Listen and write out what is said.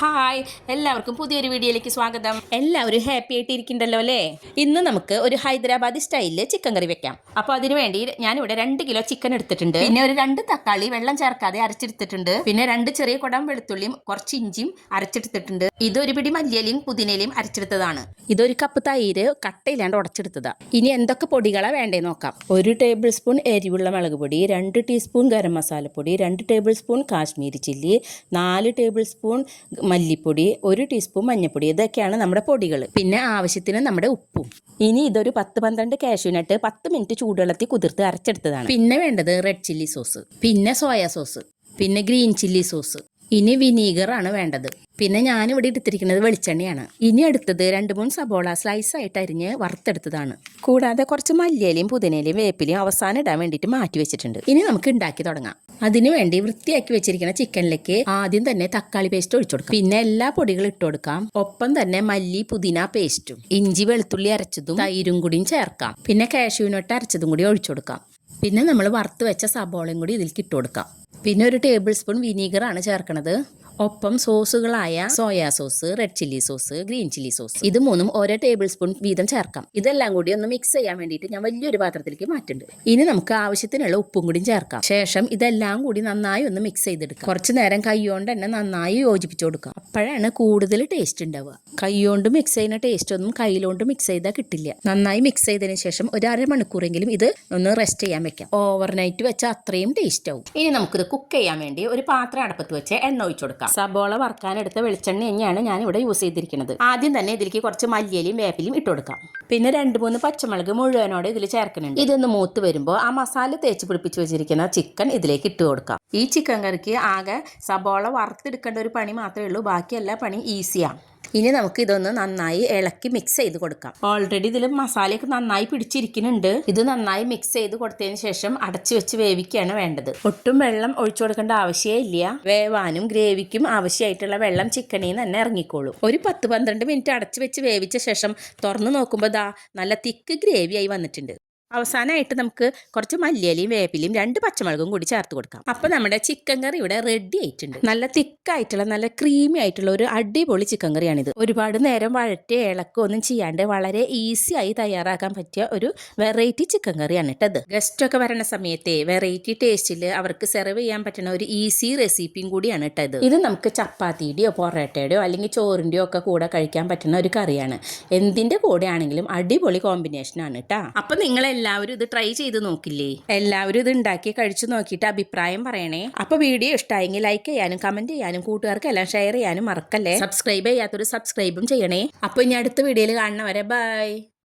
Hi, എല്ലാവർക്കും പുതിയൊരു വീഡിയോയിലേക്ക് സ്വാഗതം. എല്ലാവരും ഹാപ്പി ആയിട്ട് ഇരിക്കണ്ടല്ലോ അല്ലേ? ഇന്ന് നമുക്ക് ഒരു ഹൈദരാബാദി സ്റ്റൈലിൽ ചിക്കൻ കറി വെക്കാം. അപ്പോൾ അതിനു വേണ്ടി ഞാനിവിടെ 2 കിലോ ചിക്കൻ എടുത്തിട്ടുണ്ട്. പിന്നെ ഒരു 2 തക്കാളി വെള്ളം ചേർക്കാതെ അരച്ചെടുത്തിട്ടുണ്ട്. പിന്നെ 2 ചെറിയ കുടം വെളുത്തുള്ളിയും കുറച്ച് ഇഞ്ചിയും അരച്ചെടുത്തിട്ടുണ്ട്. ഇതൊരു പിടി മല്ലിയിലയും പുതിനയിലയും അരച്ചെടുത്തതാണ്. ഇതൊരു കപ്പ് തൈര് കട്ടയിലാണ്ട് ഉടച്ചെടുത്തതാണ്. ഇനി എന്തൊക്കെ പൊടികളാണ് വേണ്ടേ നോക്കാം. 1 ടേബിൾ സ്പൂൺ എരിവുള്ള മുളക് പൊടി, 2 ടീസ്പൂൺ ഗരം മസാലപ്പൊടി, 2 table spoon Kashmiri chilli, 4 table spoon മല്ലിപ്പൊടി, 1 ടീസ്പൂൺ മഞ്ഞൾപ്പൊടി. ഇതൊക്കെയാണ് നമ്മുടെ പൊടികൾ. പിന്നെ ആവശ്യത്തിന് നമ്മുടെ ഉപ്പും. ഇനി ഇതൊരു 10-12 കാഷ്യൂനട്ട് 10 മിനിറ്റ് ചൂടുവെള്ളത്തിൽ കുതിർത്ത് അരച്ചെടുത്തതാണ്. പിന്നെ വേണ്ടത് റെഡ് ചില്ലി സോസ്, പിന്നെ സോയാ സോസ്, പിന്നെ ഗ്രീൻ ചില്ലി സോസ്. ഇനി വിനീഗർ ആണ് വേണ്ടത്. പിന്നെ ഞാനിവിടെ എടുത്തിരിക്കുന്നത് വെളിച്ചെണ്ണയാണ്. ഇനി അടുത്തത് 2-3 സബോള സ്ലൈസ് ആയിട്ട് അരിഞ്ഞ് വറുത്തെടുത്തതാണ്. കൂടാതെ കുറച്ച് മല്ലിയിലയും പുതിനയിലയും വേപ്പിലയും അവസാനം ഇടാൻ വേണ്ടിയിട്ട് മാറ്റി വെച്ചിട്ടുണ്ട്. ഇനി നമുക്ക് ഉണ്ടാക്കി തുടങ്ങാം. അതിനു വേണ്ടി വൃത്തിയാക്കി വെച്ചിരിക്കുന്ന ചിക്കനിലേക്ക് ആദ്യം തന്നെ തക്കാളി പേസ്റ്റ് ഒഴിച്ചു കൊടുക്കാം. പിന്നെ എല്ലാ പൊടികളും ഇട്ട് കൊടുക്കാം. ഒപ്പം തന്നെ മല്ലി പുതിന പേസ്റ്റും ഇഞ്ചി വെളുത്തുള്ളി അരച്ചതും തൈരും കൂടിയും ചേർക്കാം. പിന്നെ കാഷ്യൂനട്ട് അരച്ചതും കൂടി ഒഴിച്ചു കൊടുക്കാം. പിന്നെ നമ്മൾ വറുത്ത് വെച്ച സബോളയും കൂടി ഇതിലേക്ക് ഇട്ട് കൊടുക്കാം. പിന്നെ 1 ടേബിൾ സ്പൂൺ വിനീഗറാണ് ചേർക്കുന്നത്. ഒപ്പം സോസുകളായ soya sauce, red chilli sauce, green chilli sauce, ഇത് 3ഉം 1 ടേബിൾ സ്പൂൺ വീതം ചേർക്കാം. ഇതെല്ലാം കൂടി ഒന്ന് മിക്സ് ചെയ്യാൻ വേണ്ടിയിട്ട് ഞാൻ വലിയൊരു പാത്രത്തിലേക്ക് മാറ്റുന്നുണ്ട്. ഇനി നമുക്ക് ആവശ്യത്തിനുള്ള ഉപ്പും കൂടി ചേർക്കാം. ശേഷം ഇതെല്ലാം കൂടി നന്നായി ഒന്ന് മിക്സ് ചെയ്തെടുക്കാം. കുറച്ച് നേരം കൈകൊണ്ട് തന്നെ നന്നായി യോജിപ്പിച്ചു കൊടുക്കാം. അപ്പോഴാണ് കൂടുതൽ ടേസ്റ്റ് ഉണ്ടാവുക. കൈകൊണ്ട് മിക്സ് ചെയ്യുന്ന ടേസ്റ്റ് ഒന്നും കയ്യിലോണ്ട് മിക്സ് ചെയ്താൽ കിട്ടില്ല. നന്നായി മിക്സ് ചെയ്തതിന് ശേഷം ഒരു അരമണിക്കൂറെങ്കിലും ഇത് ഒന്ന് റെസ്റ്റ് ചെയ്യാൻ വെക്കാം. ഓവർനൈറ്റ് വെച്ചാൽ അത്രയും ടേസ്റ്റ് ആവും. ഇനി നമുക്കിത് കുക്ക് ചെയ്യാൻ വേണ്ടി ഒരു പാത്രം അടുപ്പത്ത് വെച്ച് എണ്ണ ഒഴിച്ചു കൊടുക്കാം. സബോള വറുക്കാനെടുത്ത വെളിച്ചെണ്ണ തന്നെയാണ് ഞാൻ ഇവിടെ യൂസ് ചെയ്തിരിക്കുന്നത്. ആദ്യം തന്നെ ഇതിലേക്ക് കുറച്ച് മല്ലിയിലയും വേപ്പിലയും ഇട്ട് കൊടുക്കാം. പിന്നെ 2-3 പച്ചമുളക് മുഴുവനോടെ ഇതിൽ ചേർക്കുന്നുണ്ട്. ഇതൊന്ന് മൂത്ത് വരുമ്പോൾ ആ മസാല തേച്ച് പിടിപ്പിച്ച് വെച്ചിരിക്കുന്ന ചിക്കൻ ഇതിലേക്ക് ഇട്ട് കൊടുക്കാം. ഈ ചിക്കൻ കറിക്ക് ആകെ സബോള വറുത്തെടുക്കേണ്ട ഒരു പണി മാത്രമേ ഉള്ളൂ. ബാക്കി എല്ലാ പണി ഈസിയാണ്. ഇനി നമുക്ക് ഇതൊന്ന് നന്നായി ഇളക്കി മിക്സ് ചെയ്ത് കൊടുക്കാം. ഓൾറെഡി ഇതിൽ മസാലയൊക്കെ നന്നായി പിടിച്ചിരിക്കുന്നുണ്ട്. ഇത് നന്നായി മിക്സ് ചെയ്ത് കൊടുത്തതിന് ശേഷം അടച്ചു വെച്ച് വേവിക്കുകയാണ് വേണ്ടത്. ഒട്ടും വെള്ളം ഒഴിച്ചു കൊടുക്കേണ്ട ആവശ്യമേ ഇല്ല. വേവാനും ഗ്രേവിക്കും ആവശ്യമായിട്ടുള്ള വെള്ളം ചിക്കനിൽ നിന്ന് തന്നെ ഇറങ്ങിക്കോളും. ഒരു 10-12 മിനിറ്റ് അടച്ചു വെച്ച് വേവിച്ച ശേഷം തുറന്നു നോക്കുമ്പോൾ നല്ല തിക്ക് ഗ്രേവിയായി വന്നിട്ടുണ്ട്. അവസാനമായിട്ട് നമുക്ക് കുറച്ച് മല്ലിയിലയും വേപ്പിലയും 2 പച്ചമുളകും കൂടി ചേർത്ത് കൊടുക്കാം. അപ്പോൾ നമ്മുടെ ചിക്കൻ കറി ഇവിടെ റെഡി ആയിട്ടുണ്ട്. നല്ല തിക്കായിട്ടുള്ള നല്ല ക്രീമി ആയിട്ടുള്ള ഒരു അടിപൊളി ചിക്കൻ കറിയാണിത്. ഒരുപാട് നേരം വഴറ്റി ഇളക്കുക ഒന്നും ചെയ്യാണ്ട് വളരെ ഈസി ആയി തയ്യാറാക്കാൻ പറ്റിയ ഒരു വെറൈറ്റി ചിക്കൻ കറിയാണ് കേട്ടത്. ഗസ്റ്റ് ഒക്കെ വരണ സമയത്തെ വെറൈറ്റി ടേസ്റ്റിൽ അവർക്ക് സെർവ് ചെയ്യാൻ പറ്റുന്ന ഒരു ഈസി റെസിപ്പിയും കൂടിയാണ് കേട്ടത്. ഇത് നമുക്ക് ചപ്പാത്തിയുടെയോ പൊറോട്ടയുടെയോ അല്ലെങ്കിൽ ചോറിൻ്റെയോ ഒക്കെ കൂടെ കഴിക്കാൻ പറ്റുന്ന ഒരു കറിയാണ്. എന്തിൻ്റെ കൂടെ ആണെങ്കിലും അടിപൊളി കോമ്പിനേഷനാണ് കേട്ടോ. അപ്പം നിങ്ങൾ എല്ലാവരും ഇത് ട്രൈ ചെയ്ത് നോക്കില്ലേ? എല്ലാവരും ഇത് ഉണ്ടാക്കി കഴിച്ചു നോക്കിയിട്ട് അഭിപ്രായം പറയണേ. അപ്പോൾ വീഡിയോ ഇഷ്ടമായെങ്കിൽ ലൈക്ക് ചെയ്യാനും കമന്റ് ചെയ്യാനും കൂട്ടുകാർക്ക് എല്ലാം ഷെയർ ചെയ്യാനും മറക്കല്ലേ. സബ്സ്ക്രൈബ് ചെയ്യാത്തൊരു സബ്സ്ക്രൈബും ചെയ്യണേ. അപ്പോൾ ഇനി അടുത്ത വീഡിയോയിൽ കാണുന്നവരെ ബൈ.